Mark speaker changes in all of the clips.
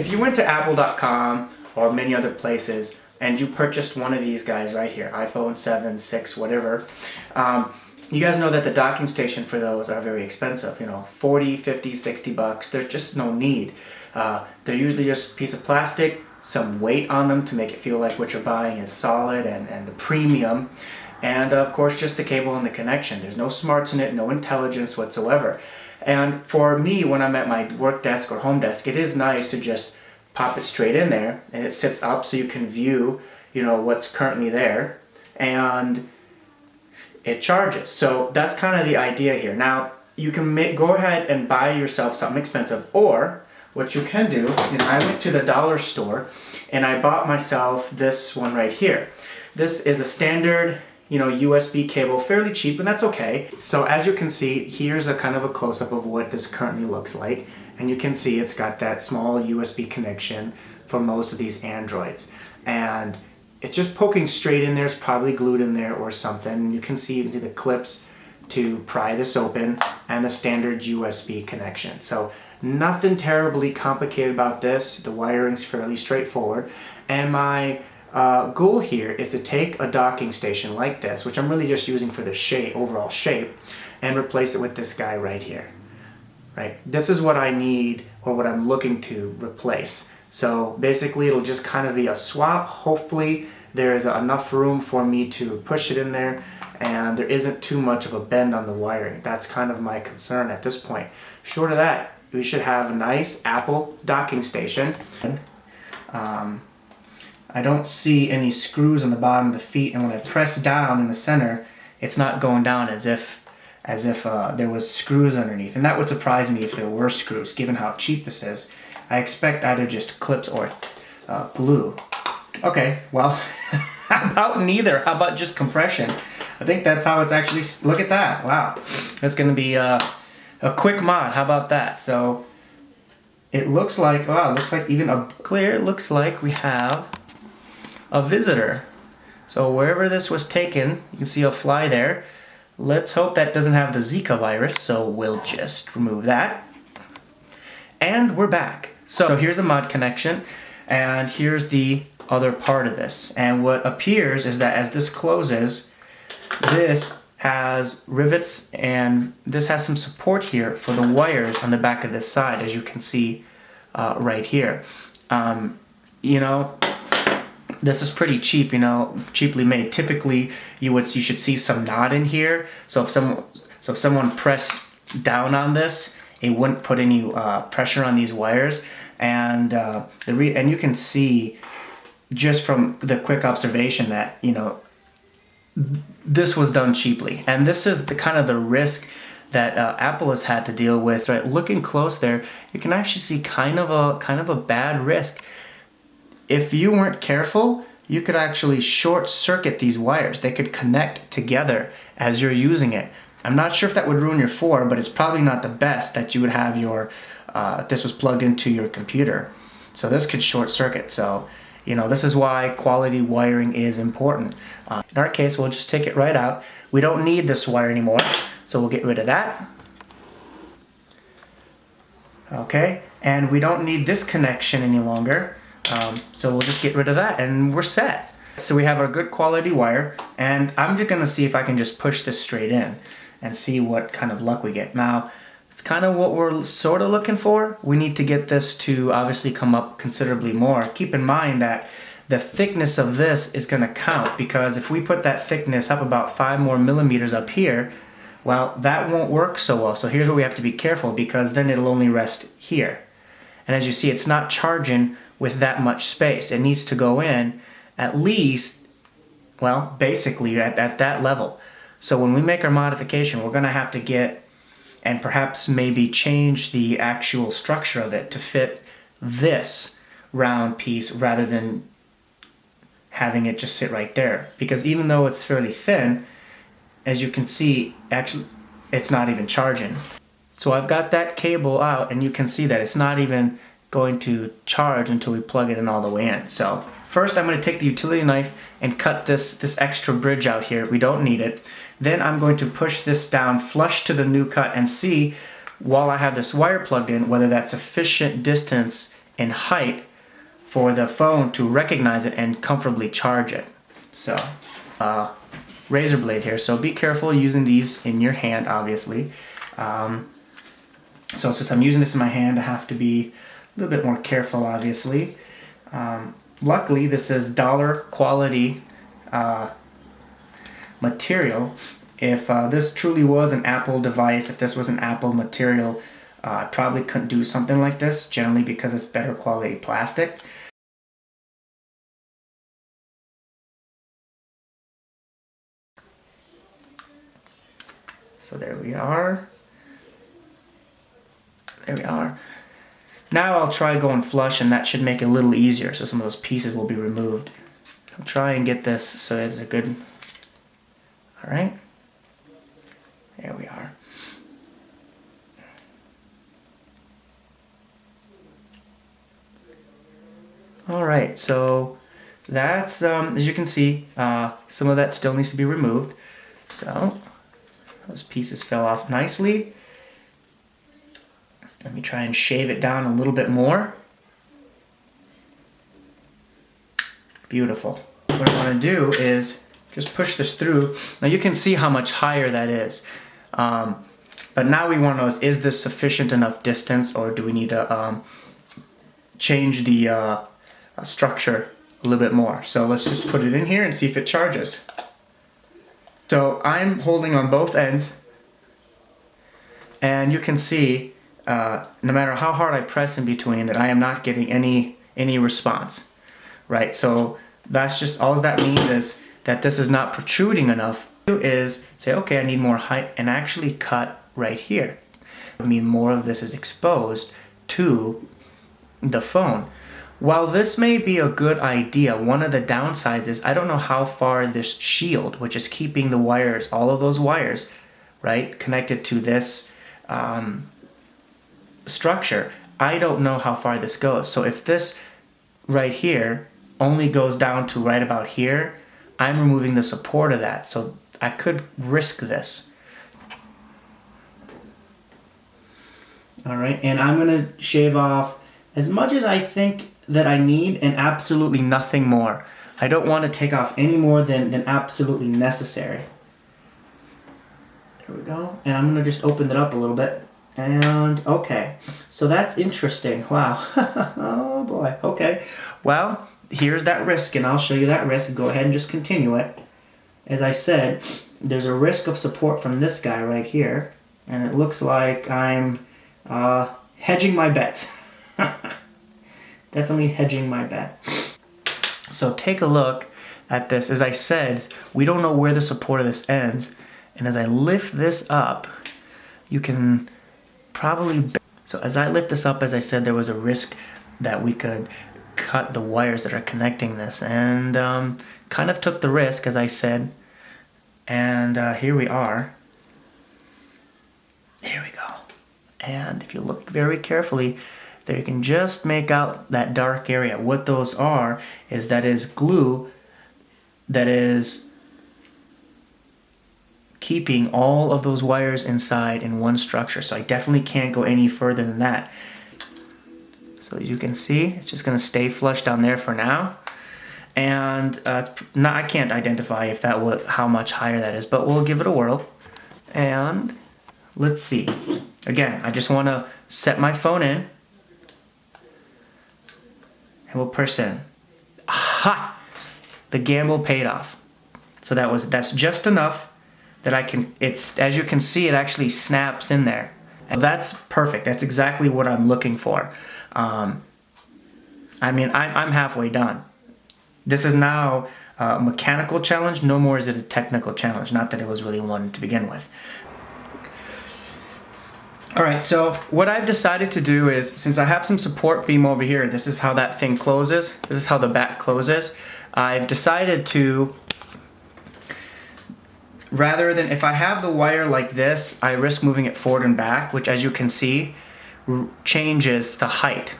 Speaker 1: If you went to apple.com or many other places and you purchased one of these guys right here, iPhone 7, 6, whatever, you guys know that the docking station for those are very expensive, you know, 40, 50, 60 bucks. There's just no need. They're usually just a piece of plastic, some weight on them to make it feel like what you're buying is solid and a premium. And of course, just the cable and the connection. There's no smarts in it, no intelligence whatsoever. And for me, when I'm at my work desk or home desk, it is nice to just pop it straight in there, and it sits up so you can view, you know, what's currently there, and it charges. So that's kind of the idea here. Now, you can go ahead and buy yourself something expensive, or what you can do is I went to the dollar store and I bought myself this one right here. This is a standard, you know, USB cable, fairly cheap, and that's okay. So as you can see, here's a kind of a close-up of what this currently looks like. And you can see it's got that small USB connection for most of these Androids. And it's just poking straight in there. It's probably glued in there or something. You can see the clips to pry this open and the standard USB connection. So nothing terribly complicated about this. The wiring's fairly straightforward. And my goal here is to take a docking station like this, which I'm really just using for the shape, overall shape, and replace it with this guy right here. Right? This is what I need, or what I'm looking to replace. So basically it'll just kind of be a swap. Hopefully there's enough room for me to push it in there and there isn't too much of a bend on the wiring. That's kind of my concern at this point. Short of that, we should have a nice Apple docking station. I don't see any screws on the bottom of the feet, and when I press down in the center, it's not going down as if there was screws underneath. And that would surprise me if there were screws, given how cheap this is. I expect either just clips or glue. Okay, well, how about neither? How about just compression? I think that's how it's actually, look at that, wow. That's gonna be a quick mod, how about that? So, it looks like, wow, it looks like even a clear, it looks like we have a visitor. So wherever this was taken, you can see a fly there. Let's hope that doesn't have the Zika virus, so we'll just remove that. And we're back. So here's the mod connection, and here's the other part of this. And what appears is that as this closes, this has rivets and this has some support here for the wires on the back of this side, as you can see right here. You know, this is pretty cheap, you know, cheaply made. Typically, you should see some knot in here. So if someone pressed down on this, it wouldn't put any pressure on these wires. And and you can see just from the quick observation that, you know, this was done cheaply. And this is the kind of the risk that Apple has had to deal with. Right, looking close there, you can actually see kind of a bad risk. If you weren't careful, you could actually short circuit these wires. They could connect together as you're using it. I'm not sure if that would ruin your phone, but it's probably not the best that you would have your, this was plugged into your computer. So this could short circuit. So, you know, this is why quality wiring is important. In our case, we'll just take it right out. We don't need this wire anymore, so we'll get rid of that. Okay, and we don't need this connection any longer. So we'll just get rid of that and we're set. So we have our good quality wire, and I'm just gonna see if I can just push this straight in and see what kind of luck we get. Now, it's kind of what we're sort of looking for. We need to get this to obviously come up considerably more. Keep in mind that the thickness of this is gonna count, because if we put that thickness up about 5 more millimeters up here, well, that won't work so well. So here's where we have to be careful, because then it'll only rest here. And as you see, it's not charging with that much space. It needs to go in at least, well, basically at that level. So when we make our modification, we're gonna have to get, and perhaps maybe change the actual structure of it to fit this round piece rather than having it just sit right there. Because even though it's fairly thin, as you can see, actually, it's not even charging. So I've got that cable out, and you can see that it's not even going to charge until we plug it in all the way in. So first I'm going to take the utility knife and cut this extra bridge out here. We don't need it. Then I'm going to push this down flush to the new cut and see, while I have this wire plugged in, whether that's sufficient distance in height for the phone to recognize it and comfortably charge it. So, razor blade here, so be careful using these in your hand, obviously. So since I'm using this in my hand, I have to be a little bit more careful, obviously. Luckily, this is dollar quality material. If this truly was an Apple device, if this was an Apple material, I probably couldn't do something like this, generally because it's better quality plastic. So there we are. There we are. Now I'll try going flush, and that should make it a little easier, so some of those pieces will be removed. I'll try and get this so it's a good... Alright. There we are. Alright, so that's, as you can see, some of that still needs to be removed. So, those pieces fell off nicely. Let me try and shave it down a little bit more. Beautiful. What I want to do is just push this through. Now you can see how much higher that is. But now we want to know, is this sufficient enough distance, or do we need to change the structure a little bit more? So let's just put it in here and see if it charges. So I'm holding on both ends, and you can see no matter how hard I press in between, that I am not getting any response, right? So that's just, all that means is that this is not protruding enough. Is say, okay, I need more height, and actually cut right here. I mean, more of this is exposed to the phone. While this may be a good idea, one of the downsides is I don't know how far this shield, which is keeping the wires, all of those wires, right, connected to this structure, I don't know how far this goes. So if this right here only goes down to right about here, I'm removing the support of that. So I could risk this. All right, and I'm gonna shave off as much as I think that I need, and absolutely nothing more. I don't want to take off any more than absolutely necessary. There we go. And I'm gonna just open it up a little bit. And okay, so that's interesting. Wow. Oh boy. Okay. Well, here's that risk, and I'll show you that risk. Go ahead and just continue it. As I said, there's a risk of support from this guy right here, and it looks like I'm hedging my bet. Definitely hedging my bet. So take a look at this. As I said, we don't know where the support of this ends, and as I lift this up, you can probably... So as I lift this up, as I said, there was a risk that we could cut the wires that are connecting this, and kind of took the risk, as I said, and here we are. There we go. And if you look very carefully, there you can just make out that dark area. What those are is that is glue that is keeping all of those wires inside in one structure. So I definitely can't go any further than that. So as you can see, it's just going to stay flush down there for now. And I can't identify if that was how much higher that is, but we'll give it a whirl. And let's see. Again, I just want to set my phone in, and we'll press in. Aha! The gamble paid off. So that's just enough that I can, as you can see, it actually snaps in there. And that's perfect. That's exactly what I'm looking for. I mean, I'm halfway done. This is now a mechanical challenge. No more is it a technical challenge. Not that it was really one to begin with. Alright, so what I've decided to do is, since I have some support beam over here, this is how that thing closes, this is how the back closes, I've decided to, rather than, if I have the wire like this, I risk moving it forward and back, which as you can see, changes the height.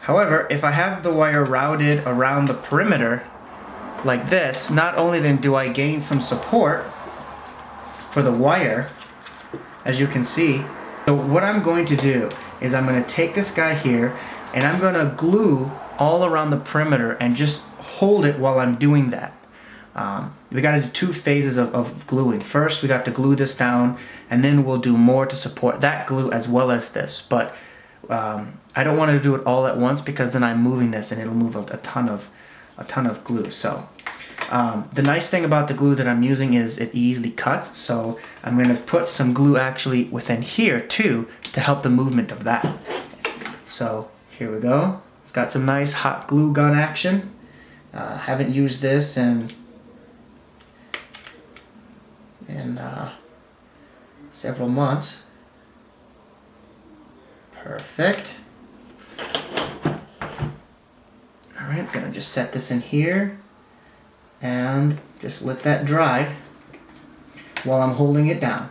Speaker 1: However, if I have the wire routed around the perimeter, like this, not only then do I gain some support for the wire, as you can see. So what I'm going to do is I'm going to take this guy here, And I'm gonna glue all around the perimeter and just hold it while I'm doing that. We gotta do 2 phases of gluing. First, we got to glue this down, and then we'll do more to support that glue as well as this. But I don't want to do it all at once, because then I'm moving this and it'll move a ton of glue. So the nice thing about the glue that I'm using is it easily cuts. So I'm going to put some glue actually within here too to help the movement of that. So here we go. It's got some nice hot glue gun action. Haven't used this in several months. Perfect. Alright, gonna just set this in here and just let that dry while I'm holding it down.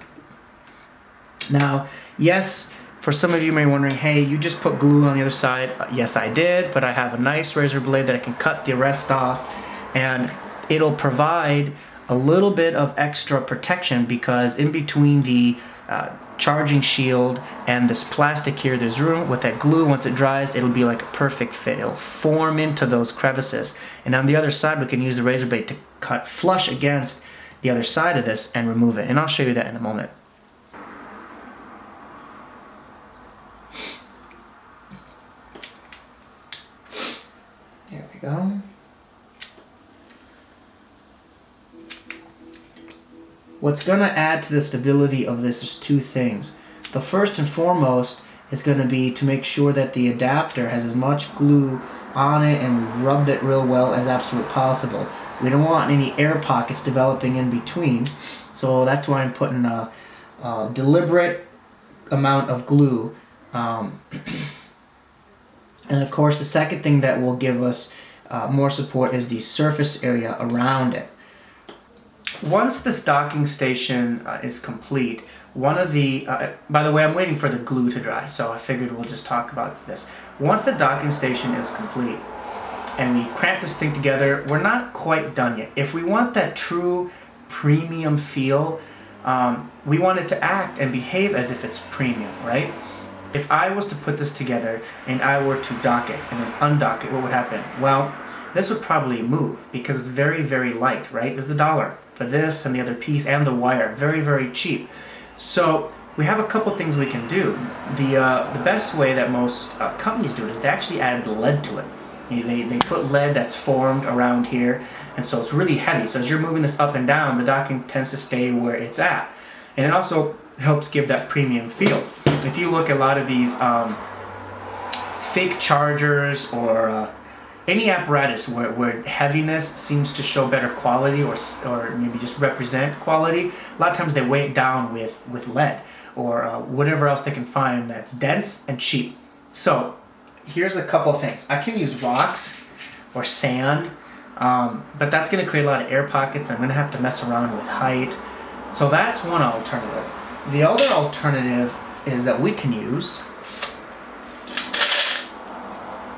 Speaker 1: Now, yes, for some of you may be wondering, hey, you just put glue on the other side. Yes, I did, but I have a nice razor blade that I can cut the rest off, and it'll provide a little bit of extra protection, because in between the charging shield and this plastic here, there's room. With that glue, once it dries, it'll be like a perfect fit. It'll form into those crevices. And on the other side, we can use the razor blade to cut flush against the other side of this and remove it. And I'll show you that in a moment. There we go. What's going to add to the stability of this is 2 things. The first and foremost is going to be to make sure that the adapter has as much glue on it and we've rubbed it real well as absolutely possible. We don't want any air pockets developing in between, so that's why I'm putting a deliberate amount of glue. And of course, the second thing that will give us more support is the surface area around it. Once this docking station is complete, one of the, by the way, I'm waiting for the glue to dry, so I figured we'll just talk about this. Once the docking station is complete and we cramp this thing together, we're not quite done yet. If we want that true premium feel, we want it to act and behave as if it's premium, right? If I was to put this together and I were to dock it and then undock it, what would happen? Well, this would probably move because it's very, very light, right? There's $1 for this and the other piece and the wire. Very, very cheap. So we have a couple things we can do. The best way that most companies do it is they actually add lead to it. They put lead that's formed around here, and so it's really heavy. So as you're moving this up and down, the docking tends to stay where it's at. And it also helps give that premium feel. If you look at a lot of these fake chargers or any apparatus where heaviness seems to show better quality or maybe just represent quality, a lot of times they weigh it down with lead or whatever else they can find that's dense and cheap. So here's a couple things. I can use rocks or sand, but that's going to create a lot of air pockets. I'm going to have to mess around with height. So that's one alternative. The other alternative is that we can use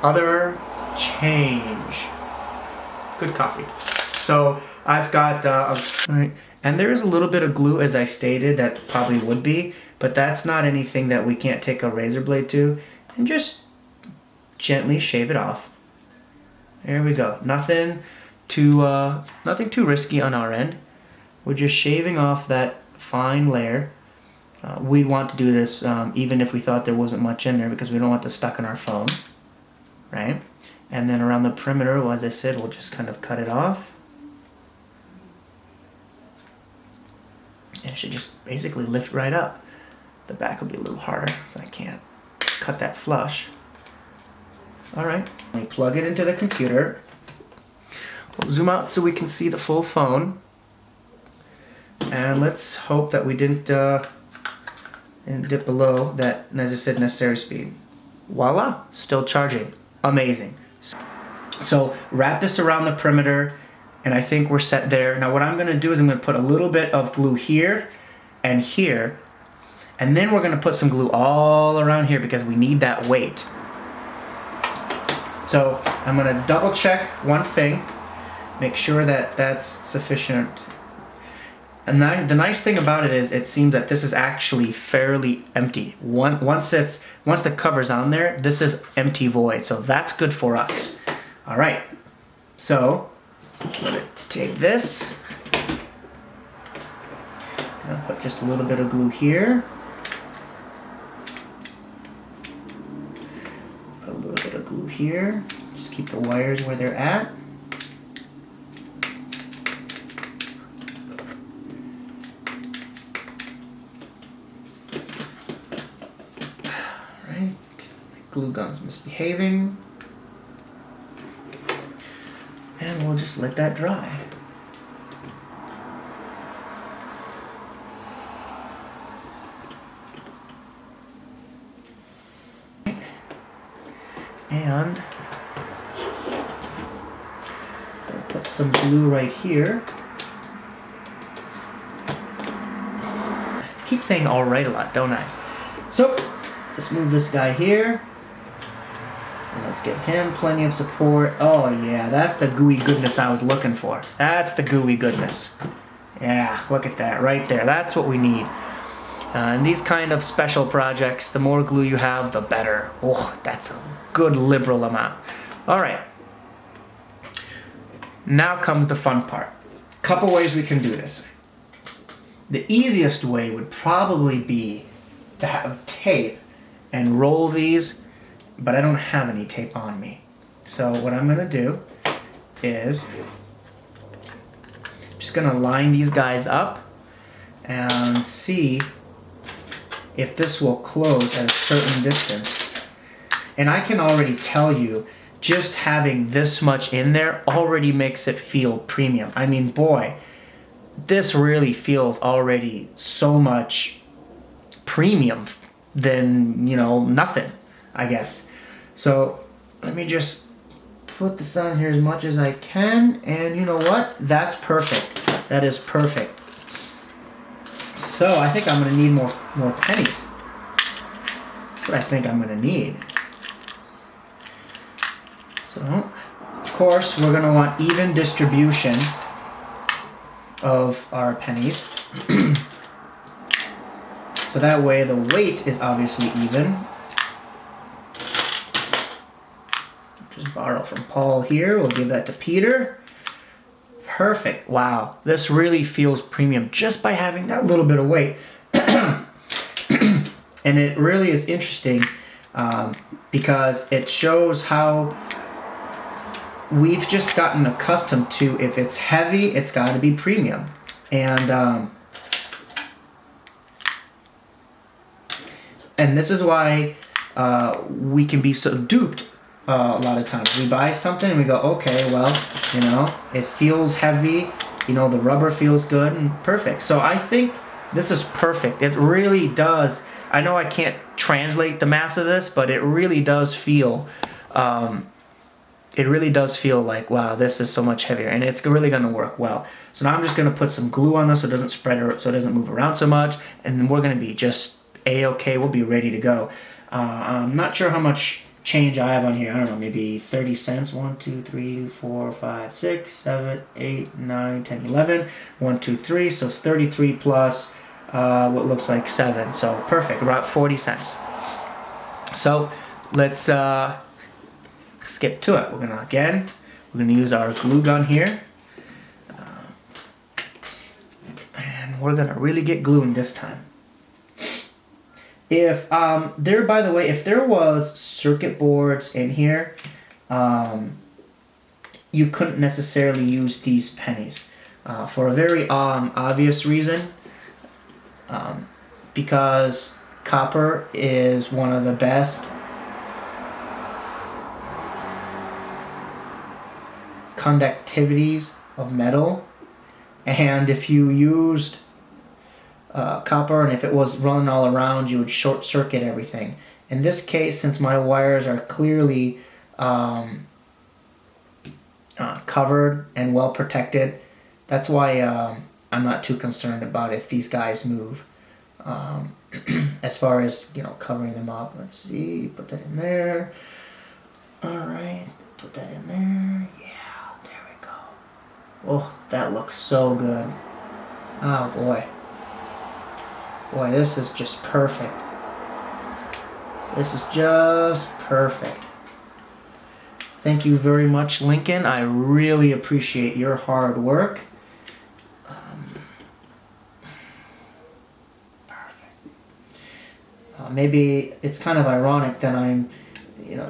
Speaker 1: other change. Good coffee. So I've got, alright, and there is a little bit of glue, as I stated, that probably would be, but that's not anything that we can't take a razor blade to and just gently shave it off. There we go. Nothing too risky on our end. We're just shaving off that fine layer. We'd want to do this even if we thought there wasn't much in there, because we don't want this stuck in our phone, right? And then around the perimeter, well, as I said, we'll just kind of cut it off. And it should just basically lift right up. The back will be a little harder, so I can't cut that flush. Alright, we plug it into the computer. We'll zoom out so we can see the full phone. And let's hope that we didn't dip below that, as I said, necessary speed. Voila, still charging. Amazing. So wrap this around the perimeter, and I think we're set there. Now what I'm going to do is I'm going to put a little bit of glue here and here, and then we're going to put some glue all around here because we need that weight. So I'm going to double check one thing, make sure that that's sufficient. And the nice thing about it is it seems that this is actually fairly empty. Once the cover's on there, this is empty void. So that's good for us. All right. So I'm gonna take this. I'll put just a little bit of glue here. Put a little bit of glue here. Just keep the wires where they're at. Alright, my glue gun's misbehaving. And we'll just let that dry. And I'll put some glue right here. I keep saying alright a lot, don't I? So, let's move this guy here. And let's give him plenty of support. Oh yeah, that's the gooey goodness I was looking for. That's the gooey goodness. Yeah, look at that right there. That's what we need. In these kind of special projects, the more glue you have, the better. Oh, that's a good liberal amount. All right. Now comes the fun part. Couple ways we can do this. The easiest way would probably be to have tape and roll these, but I don't have any tape on me. So what I'm gonna do is I'm just gonna line these guys up and see if this will close at a certain distance. And I can already tell you, just having this much in there already makes it feel premium. I mean, boy, this really feels already so much premium than, you know, nothing, I guess. So let me just put this on here as much as I can, and you know what? That's perfect. That is perfect. So I think I'm gonna need more pennies. That's what I think I'm gonna need. So, of course, we're gonna want even distribution of our pennies. So that way the weight is obviously even. Just borrow from Paul here. We'll give that to Peter. Perfect. Wow. This really feels premium just by having that little bit of weight. And it really is interesting because it shows how we've just gotten accustomed to, if it's heavy, it's got to be premium. And this is why we can be so duped a lot of times. We buy something and we go, okay, well, you know, it feels heavy, you know, the rubber feels good and perfect. So I think this is perfect. It really does. I know I can't translate the mass of this, but it really does feel, like, wow, this is so much heavier, and it's really going to work well. So now I'm just going to put some glue on this so it doesn't spread, so it doesn't move around so much, and then we're going to be just A-okay. We'll be ready to go. I'm not sure how much change I have on here. I don't know, maybe 30 cents. 1, 2, 3, 4, 5, 6, 7, 8, 9, 10, 11. 1, 2, 3. So it's 33 plus what looks like 7. So perfect, about 40 cents. So let's get to it. We're gonna use our glue gun here. And we're gonna really get gluing this time. If by the way, if there was circuit boards in here, you couldn't necessarily use these pennies for a very obvious reason, because copper is one of the best conductivities of metal, and if you used copper, and if it was running all around, you would short circuit everything. In this case, since my wires are clearly covered and well protected, that's why I'm not too concerned about if these guys move. As far as, you know, covering them up. Let's see, put that in there. Alright, put that in there. Yeah, there we go. Oh, that looks so good. Oh boy. Boy, this is just perfect. This is just perfect. Thank you very much, Lincoln. I really appreciate your hard work. Perfect. Maybe it's kind of ironic that I'm,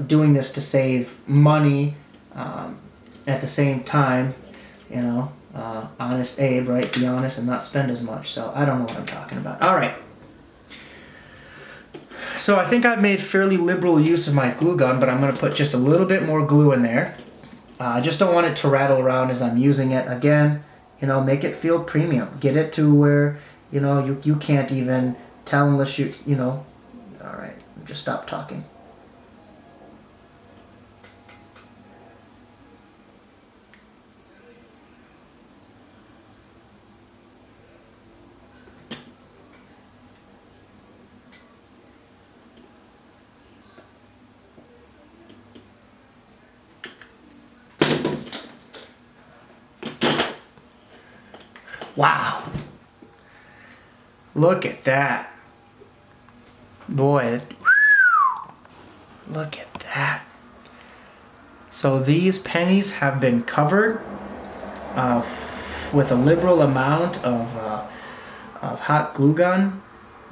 Speaker 1: doing this to save money at the same time. Honest Abe, right? Be honest and not spend as much. So I don't know what I'm talking about. All right. So I think I've made fairly liberal use of my glue gun, but I'm going to put just a little bit more glue in there. I just don't want it to rattle around as I'm using it. Again, make it feel premium. Get it to where, you can't even tell unless you. All right, just stop talking. Wow. Look at that. Boy. Look at that. So these pennies have been covered with a liberal amount of hot glue gun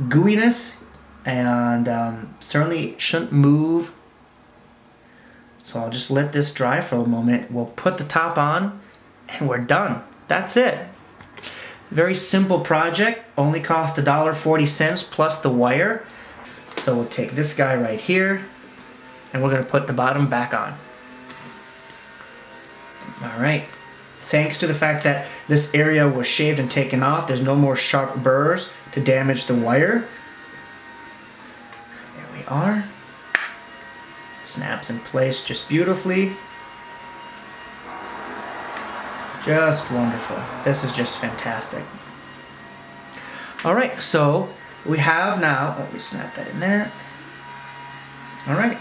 Speaker 1: gooiness, and certainly shouldn't move. So I'll just let this dry for a moment. We'll put the top on and we're done. That's it. Very simple project, only cost $1.40 plus the wire. So we'll take this guy right here and we're going to put the bottom back on. Alright, thanks to the fact that this area was shaved and taken off, there's no more sharp burrs to damage the wire. There we are. Snaps in place just beautifully. Just wonderful. This is just fantastic. Alright, so we have now, let me snap that in there. Alright,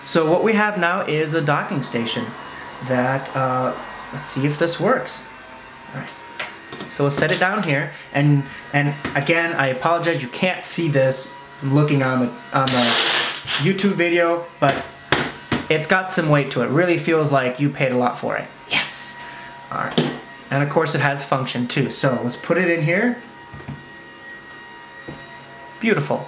Speaker 1: so what we have now is a docking station that, let's see if this works. Alright, so we'll set it down here, and again, I apologize, you can't see this from looking on the YouTube video, but it's got some weight to it. It really feels like you paid a lot for it. Yes! Alright, and of course it has function too. So let's put it in here. Beautiful.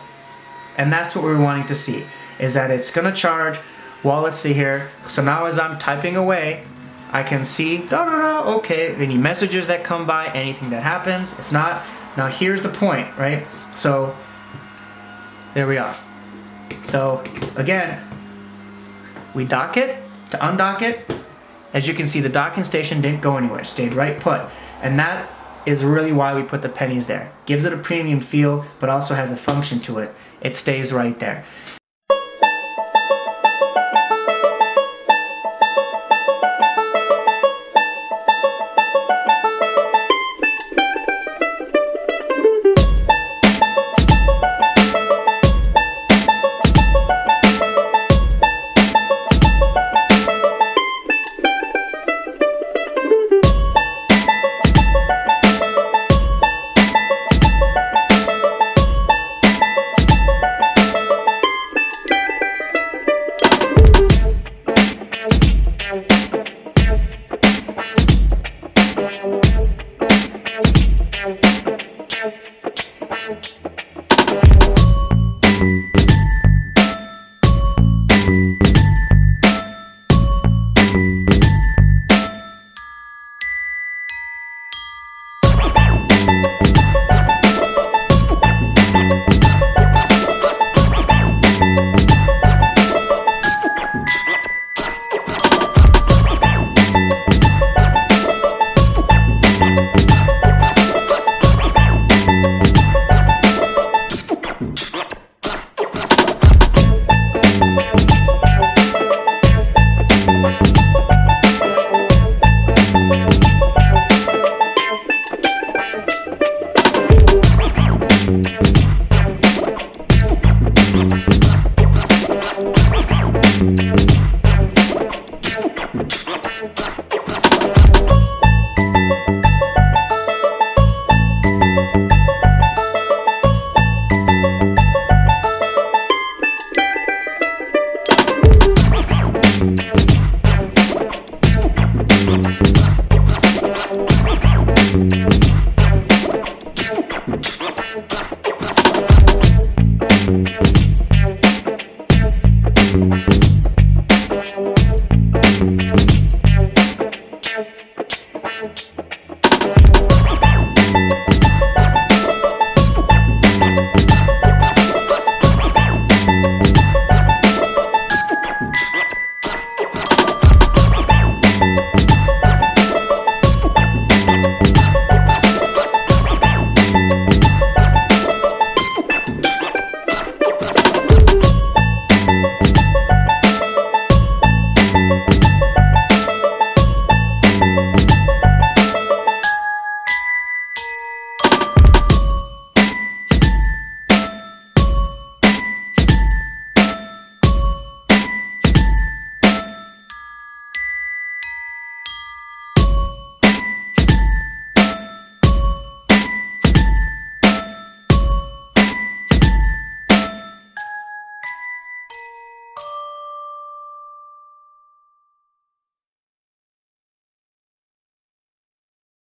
Speaker 1: And that's what we're wanting to see, is that it's going to charge while, let's see here. So now as I'm typing away, I can see, okay, any messages that come by, anything that happens. If not, now here's the point, right? So there we are. So again, we dock it. To undock it, as you can see, the docking station didn't go anywhere, stayed right put. And that is really why we put the pennies there. Gives it a premium feel, but also has a function to it. It stays right there.